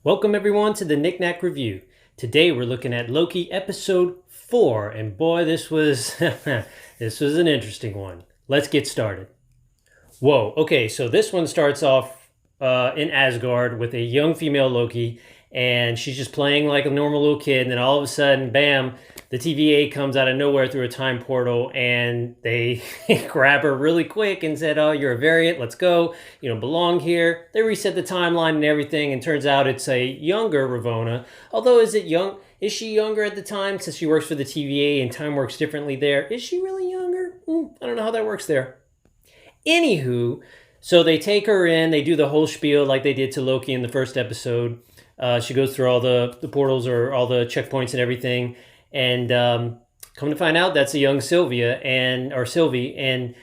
Welcome everyone to the Knick-Knack Review. Today we're looking at Loki episode 4, and boy, this was this was an interesting one. Let's get started. Whoa, okay, so this one starts off in Asgard with a young female Loki, and she's just playing like a normal little kid, and then all of a sudden, bam, the TVA comes out of nowhere through a time portal, and they grab her really quick and said, oh, you're a variant, let's go, you don't belong here. They reset the timeline and everything, and turns out it's a younger Ravonna. Although, is she younger at the time, since she works for the TVA and time works differently there? Is she really younger? I don't know how that works there. Anywho, so they take her in, they do the whole spiel like they did to Loki in the first episode. She goes through all the portals or all the checkpoints and everything, and come to find out that's a young Sylvie, and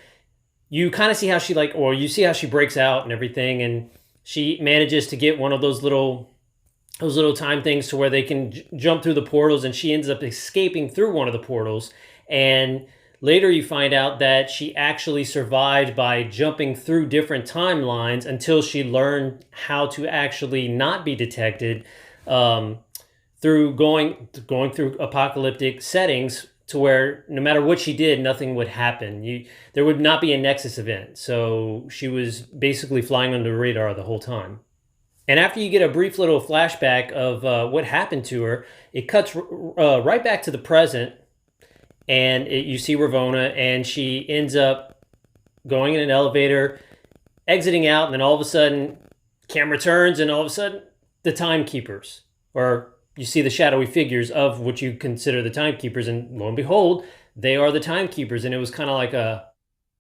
you kind of see how you see how she breaks out and everything, and she manages to get one of those little time things to where they can jump through the portals, and she ends up escaping through one of the portals. And later you find out that she actually survived by jumping through different timelines until she learned how to actually not be detected through going through apocalyptic settings, to where no matter what she did, nothing would happen. There would not be a nexus event. So she was basically flying under the radar the whole time. And after you get a brief little flashback of what happened to her, it cuts right back to the present. And you see Ravonna, and she ends up going in an elevator, exiting out, and then all of a sudden, camera turns, and all of a sudden, the timekeepers, or you see the shadowy figures of what you consider the timekeepers, and lo and behold, they are the timekeepers. And it was kind of like a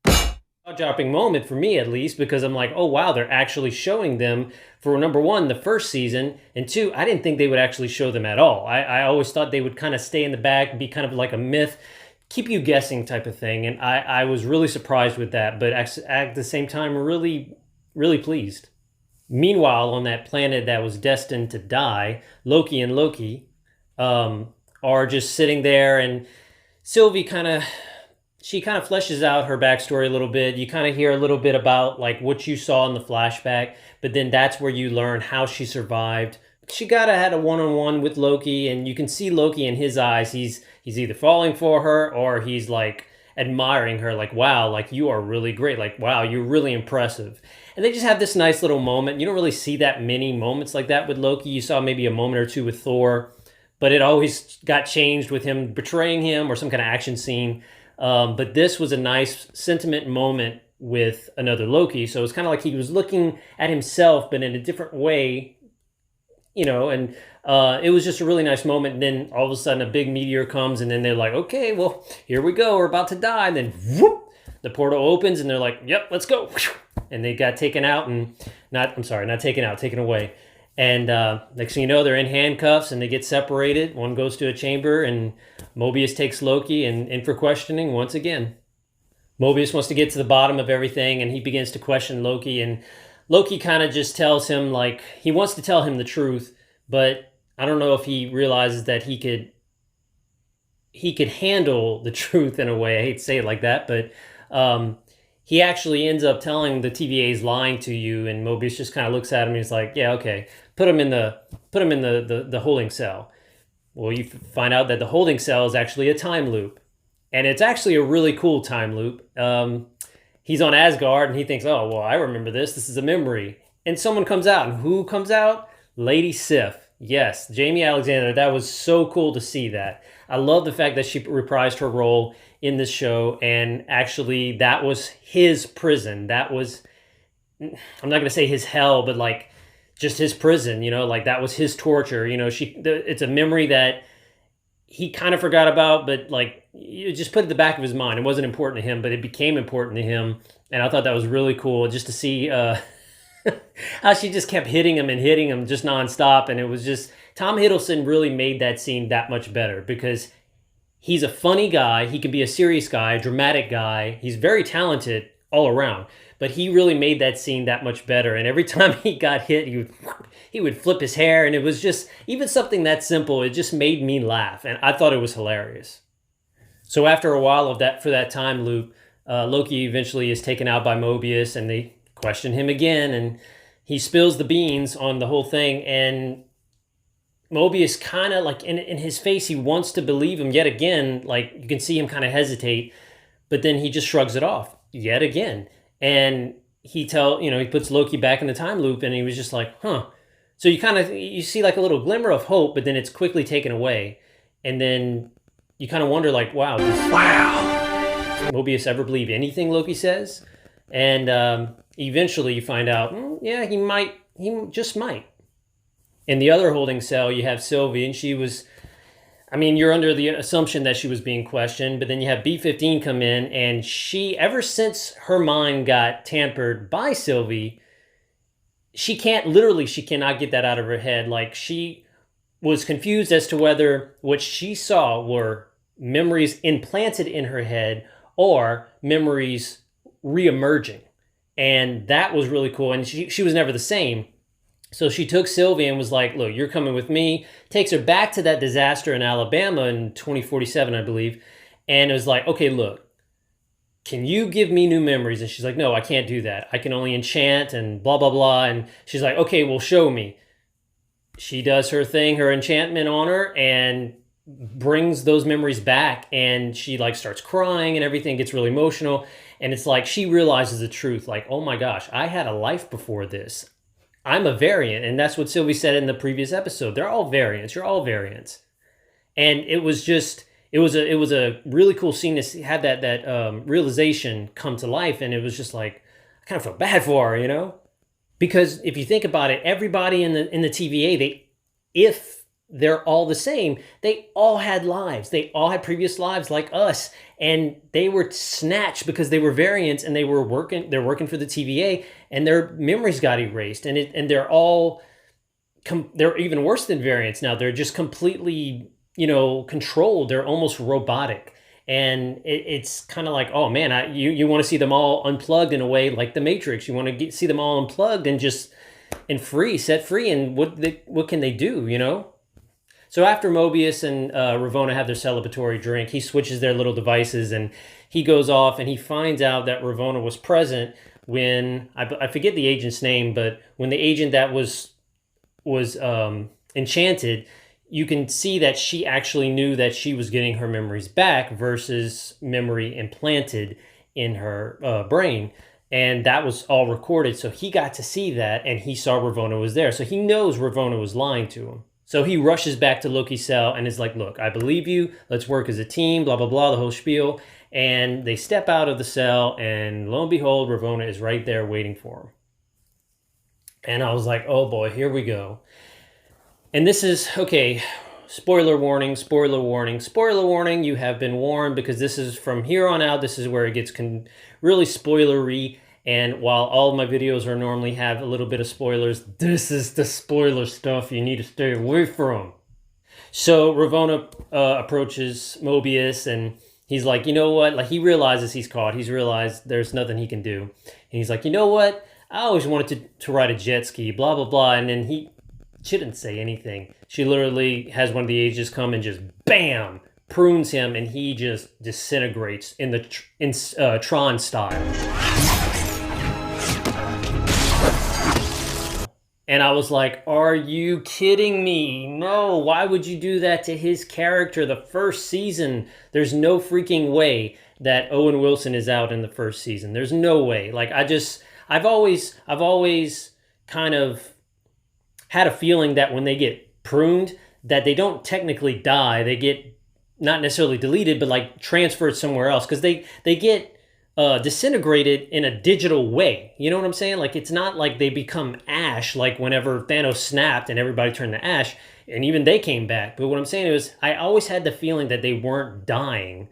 jaw-dropping moment for me, at least, because I'm like, oh wow, they're actually showing them for, number one, the first season, and two, I didn't think they would actually show them at all. I always thought they would kind of stay in the back, be kind of like a myth, keep you guessing type of thing, and I was really surprised with that, but at the same time, really, really pleased. Meanwhile, on that planet that was destined to die, Loki and Loki are just sitting there, and Sylvie kind of fleshes out her backstory a little bit. You kind of hear a little bit about like what you saw in the flashback, but then that's where you learn how she survived. She had a one-on-one with Loki, and you can see Loki in his eyes. He's either falling for her, or he's like admiring her, like, wow, like you are really great, like, wow, you're really impressive. And they just have this nice little moment. You don't really see that many moments like that with Loki. You saw maybe a moment or two with Thor, but it always got changed with him betraying him or some kind of action scene. But this was a nice sentiment moment with another Loki. So it's kind of like he was looking at himself, but in a different way, and it was just a really nice moment. And then all of a sudden a big meteor comes, and then they're like, okay, well, here we go, we're about to die. And then whoop, the portal opens, and they're like, yep, let's go. And they got taken out, and not taken out, taken away. And next thing you know, they're in handcuffs, and they get separated. One goes to a chamber, and Mobius takes Loki in for questioning once again. Mobius wants to get to the bottom of everything, and he begins to question Loki, and Loki kind of just tells him, like, he wants to tell him the truth, but I don't know if he realizes that he could handle the truth in a way. I hate to say it like that, but he actually ends up telling the TVA's lying to you, and Mobius just kind of looks at him and he's like, yeah, okay, put him in the holding cell. Well, you find out that the holding cell is actually a time loop, and it's actually a really cool time loop. He's on Asgard, and he thinks, oh, well, I remember this. This is a memory. And someone comes out. And who comes out? Lady Siff. Yes, Jamie Alexander. That was so cool to see that. I love the fact that she reprised her role in this show. And actually, that was his prison. That was, I'm not going to say his hell, but like just his prison, like that was his torture. It's a memory that he kind of forgot about, but like you just put it in the back of his mind. It wasn't important to him, but it became important to him. And I thought that was really cool just to see how she just kept hitting him just nonstop. And it was just, Tom Hiddleston really made that scene that much better, because he's a funny guy. He can be a serious guy, a dramatic guy. He's very talented all around, but he really made that scene that much better. And every time he got hit, he would flip his hair, and it was just, even something that simple, it just made me laugh, and I thought it was hilarious. So after a while for that time loop, Loki eventually is taken out by Mobius, and they question him again, and he spills the beans on the whole thing, and Mobius kind of like in his face, he wants to believe him yet again. Like you can see him kind of hesitate, but then he just shrugs it off yet again. And he he puts Loki back in the time loop, and he was just like, huh. So you see like a little glimmer of hope, but then it's quickly taken away. And then you kind of wonder like, wow, does Mobius ever believe anything Loki says? And eventually you find out, yeah, he just might. In the other holding cell, you have Sylvie, and you're under the assumption that she was being questioned, but then you have B-15 come in, and ever since her mind got tampered by Sylvie, she cannot get that out of her head. Like, she was confused as to whether what she saw were memories implanted in her head or memories reemerging. And that was really cool, and she was never the same. So she took Sylvie and was like, look, you're coming with me. Takes her back to that disaster in Alabama in 2047, I believe. And it was like, okay, look, can you give me new memories? And she's like, no, I can't do that. I can only enchant and blah, blah, blah. And she's like, okay, well, show me. She does her thing, her enchantment on her, and brings those memories back. And she like starts crying and everything, gets really emotional. And it's like she realizes the truth. Like, oh my gosh, I had a life before this. I'm a variant, and that's what Sylvie said in the previous episode. They're all variants. You're all variants. And it was a really cool scene to have that realization come to life, and it was just like, I kind of felt bad for her, because if you think about it, everybody in the TVA, if they're all the same, they all had lives. They all had previous lives like us, and they were snatched because they were variants, and they're working for the TVA, and their memories got erased, and they're all they're even worse than variants now. They're just completely controlled. They're almost robotic, and it's kind of like, oh man, you want to see them all unplugged in a way like the Matrix. You want to see them all unplugged and just set free, and what can they do, So after Mobius and Ravonna have their celebratory drink, he switches their little devices, and he goes off, and he finds out that Ravonna was present when, I forget the agent's name, but when the agent that was enchanted, you can see that she actually knew that she was getting her memories back versus memory implanted in her brain. And that was all recorded. So he got to see that, and he saw Ravonna was there. So he knows Ravonna was lying to him. So he rushes back to Loki's cell and is like, look, I believe you. Let's work as a team, blah, blah, blah, the whole spiel. And they step out of the cell, and lo and behold, Ravonna is right there waiting for him. And I was like, oh boy, here we go. And this is, okay, spoiler warning, spoiler warning, spoiler warning. You have been warned, because this is from here on out, this is where it gets really spoilery. And while all my videos are normally have a little bit of spoilers, this is the spoiler stuff you need to stay away from. So Ravonna approaches Mobius, and he's like, you know what? Like, he realizes he's caught. He's realized there's nothing he can do. And he's like, you know what? I always wanted to ride a jet ski, blah, blah, blah. And then she didn't say anything. She literally has one of the agents come and just bam, prunes him, and he just disintegrates in Tron style. And I was like, are you kidding me? No, why would you do that to his character the first season? There's no freaking way that Owen Wilson is out in the first season. There's no way. Like, I've always kind of had a feeling that when they get pruned, that they don't technically die. They get not necessarily deleted, but like transferred somewhere else, because they get disintegrated in a digital way. You know what I'm saying? Like, it's not like they become ash, like whenever Thanos snapped and everybody turned to ash, and even they came back. But what I'm saying is, I always had the feeling that they weren't dying.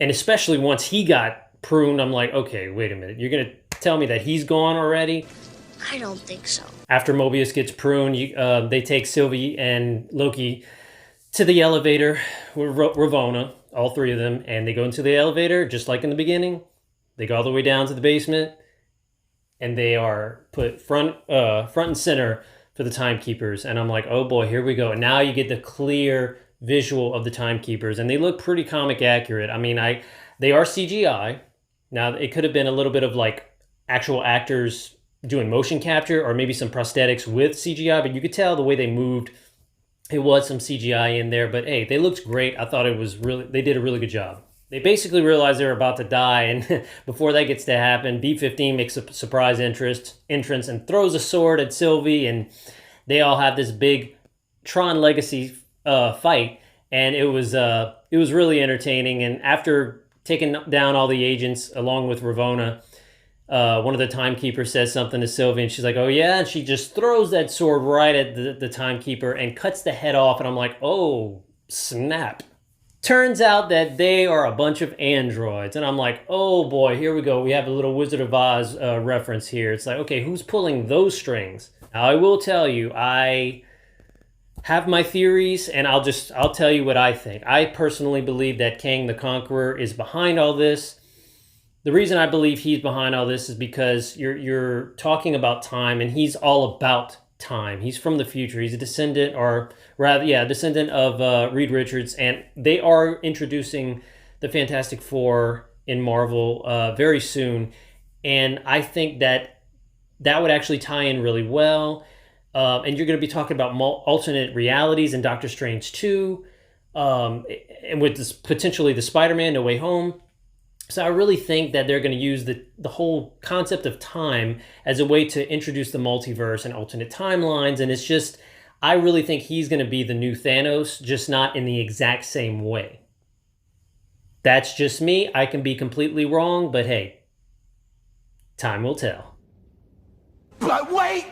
And especially once he got pruned, I'm like, okay, wait a minute. You're going to tell me that he's gone already? I don't think so. After Mobius gets pruned, they take Sylvie and Loki to the elevator with Ravonna, all three of them, and they go into the elevator, just like in the beginning. They go all the way down to the basement, and they are put front and center for the timekeepers. And I'm like, oh boy, here we go. And now you get the clear visual of the timekeepers, and they look pretty comic accurate. I mean, they are CGI. Now, it could have been a little bit of like actual actors doing motion capture, or maybe some prosthetics with CGI, but you could tell the way they moved It was some CGI in there, but hey, they looked great. I thought they did a really good job. They basically realize they're about to die, and before that gets to happen, B-15 makes a surprise entrance and throws a sword at Sylvie, and they all have this big Tron Legacy fight, and it was really entertaining. And after taking down all the agents along with Ravonna, one of the timekeepers says something to Sylvie, and she's like, "Oh yeah," and she just throws that sword right at the timekeeper and cuts the head off. And I'm like, "Oh snap!" Turns out that they are a bunch of androids, and I'm like, "Oh boy, here we go. We have a little Wizard of Oz reference here." It's like, okay, who's pulling those strings? Now, I will tell you, I have my theories, and I'll tell you what I think. I personally believe that Kang the Conqueror is behind all this. The reason I believe he's behind all this is because you're talking about time, and he's all about time. He's from the future. He's a descendant, or rather, yeah, descendant of Reed Richards, and they are introducing the Fantastic Four in Marvel very soon, and I think that that would actually tie in really well. And you're going to be talking about alternate realities in Doctor Strange 2, and with this, potentially the Spider-Man No Way Home. So I really think that they're going to use the whole concept of time as a way to introduce the multiverse and alternate timelines. And it's just, I really think he's going to be the new Thanos, just not in the exact same way. That's just me. I can be completely wrong, but hey, time will tell. But wait!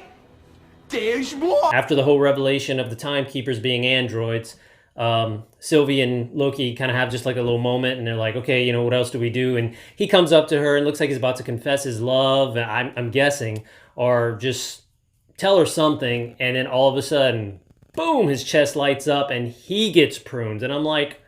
There's more! After the whole revelation of the timekeepers being androids, Sylvie and Loki kind of have just like a little moment, and they're like, okay, you know, what else do we do? And he comes up to her and looks like he's about to confess his love, I'm guessing, or just tell her something. And then all of a sudden, boom, his chest lights up and he gets pruned. And I'm like,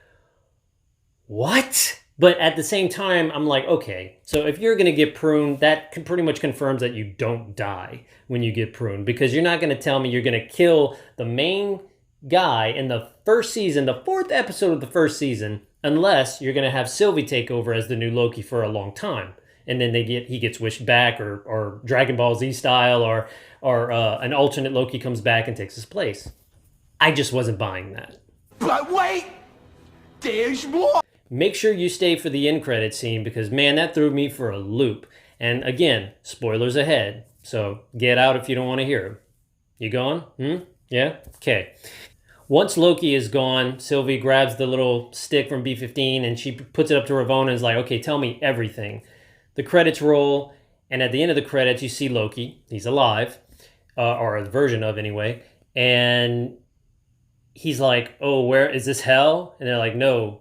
what? But at the same time, I'm like, okay, so if you're going to get pruned, that pretty much confirms that you don't die when you get pruned, because you're not going to tell me you're going to kill the main guy in the first season, the 4th episode of the first season, unless you're going to have Sylvie take over as the new Loki for a long time. And then he gets wished back, or Dragon Ball Z style, or an alternate Loki comes back and takes his place. I just wasn't buying that. But wait! There's more! Make sure you stay for the end credit scene, because man, that threw me for a loop. And again, spoilers ahead, so get out if you don't want to hear them. You going? Yeah? Okay. Once Loki is gone, Sylvie grabs the little stick from B-15 and she puts it up to Ravonna and is like, okay, tell me everything. The credits roll, and at the end of the credits, you see Loki. He's alive, or a version of anyway. And he's like, oh, where is this hell? And they're like, no.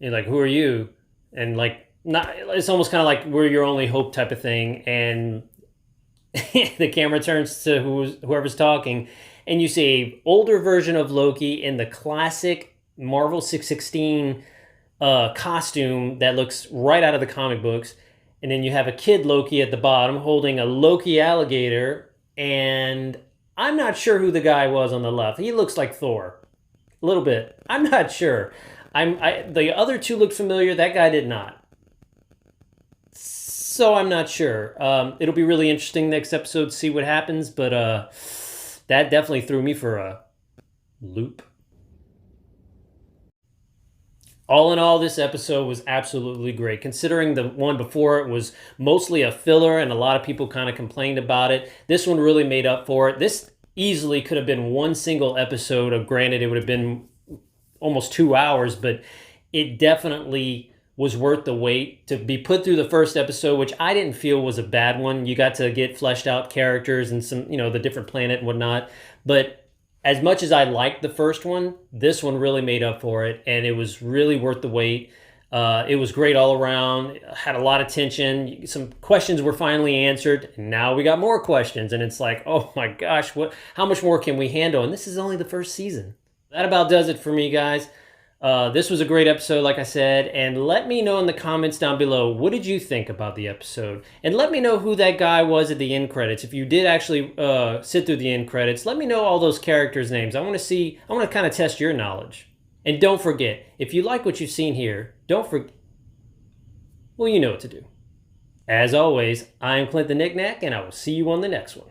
And like, who are you? And like, not, it's almost kind of like we're your only hope type of thing. And the camera turns to whoever's talking, and you see an older version of Loki in the classic Marvel 616 costume that looks right out of the comic books. And then you have a kid Loki at the bottom holding a Loki alligator. And I'm not sure who the guy was on the left. He looks like Thor. A little bit. I'm not sure. The other two looked familiar. That guy did not. So I'm not sure. It'll be really interesting next episode to see what happens. But that definitely threw me for a loop. All in all, this episode was absolutely great. Considering the one before it was mostly a filler and a lot of people kind of complained about it, this one really made up for it. This easily could have been one single episode. Granted, it would have been almost 2 hours, but it definitely was worth the wait to be put through the first episode, which I didn't feel was a bad one. You got to get fleshed out characters and some, the different planet and whatnot. But as much as I liked the first one, this one really made up for it, and it was really worth the wait. It was great all around. Had a lot of tension. Some questions were finally answered, and now we got more questions, and it's like, oh my gosh, how much more can we handle? And this is only the first season. That about does it for me, guys. This was a great episode, like I said, and let me know in the comments down below, what did you think about the episode? And let me know who that guy was at the end credits. If you did actually sit through the end credits, let me know all those characters' names. I want to kind of test your knowledge. And don't forget, if you like what you've seen here, don't forget, well, you know what to do. As always, I am Clint the Knickknack, and I will see you on the next one.